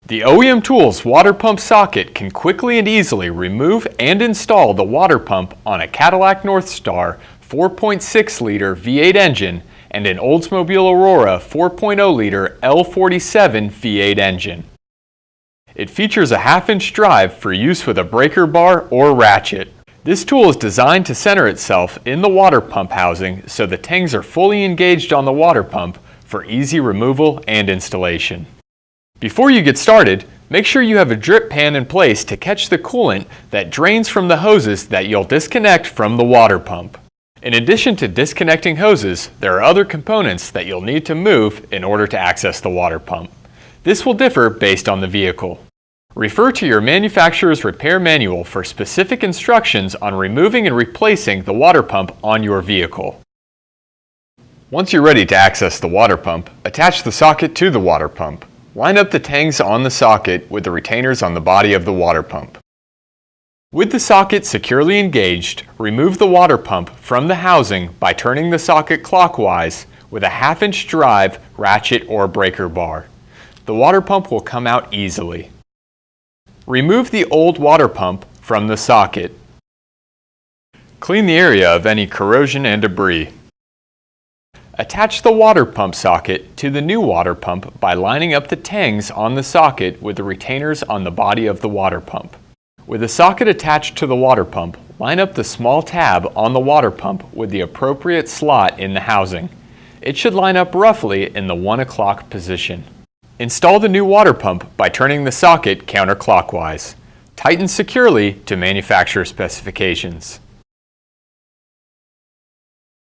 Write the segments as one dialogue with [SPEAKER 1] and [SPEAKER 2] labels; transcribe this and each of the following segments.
[SPEAKER 1] The OEMTOOLS water pump socket can quickly and easily remove and install the water pump on a Cadillac Northstar 4.6-liter V8 engine and an Oldsmobile Aurora 4.0-liter L47 V8 engine. It features a half-inch drive for use with a breaker bar or ratchet. This tool is designed to center itself in the water pump housing so the tangs are fully engaged on the water pump for easy removal and installation. Before you get started, make sure you have a drip pan in place to catch the coolant that drains from the hoses that you'll disconnect from the water pump. In addition to disconnecting hoses, there are other components that you'll need to move in order to access the water pump. This will differ based on the vehicle. Refer to your manufacturer's repair manual for specific instructions on removing and replacing the water pump on your vehicle. Once you're ready to access the water pump, attach the socket to the water pump. Line up the tangs on the socket with the retainers on the body of the water pump. With the socket securely engaged, remove the water pump from the housing by turning the socket clockwise with a half-inch drive, ratchet, or breaker bar. The water pump will come out easily. Remove the old water pump from the socket. Clean the area of any corrosion and debris. Attach the water pump socket to the new water pump by lining up the tangs on the socket with the retainers on the body of the water pump. With the socket attached to the water pump, line up the small tab on the water pump with the appropriate slot in the housing. It should line up roughly in the 1 o'clock position. Install the new water pump by turning the socket counterclockwise. Tighten securely to manufacturer specifications.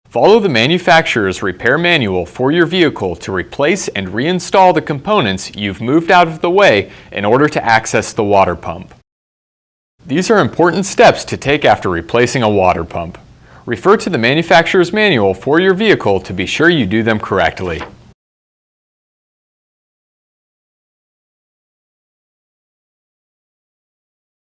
[SPEAKER 1] Follow the manufacturer's repair manual for your vehicle to replace and reinstall the components you've moved out of the way in order to access the water pump. These are important steps to take after replacing a water pump. Refer to the manufacturer's manual for your vehicle to be sure you do them correctly.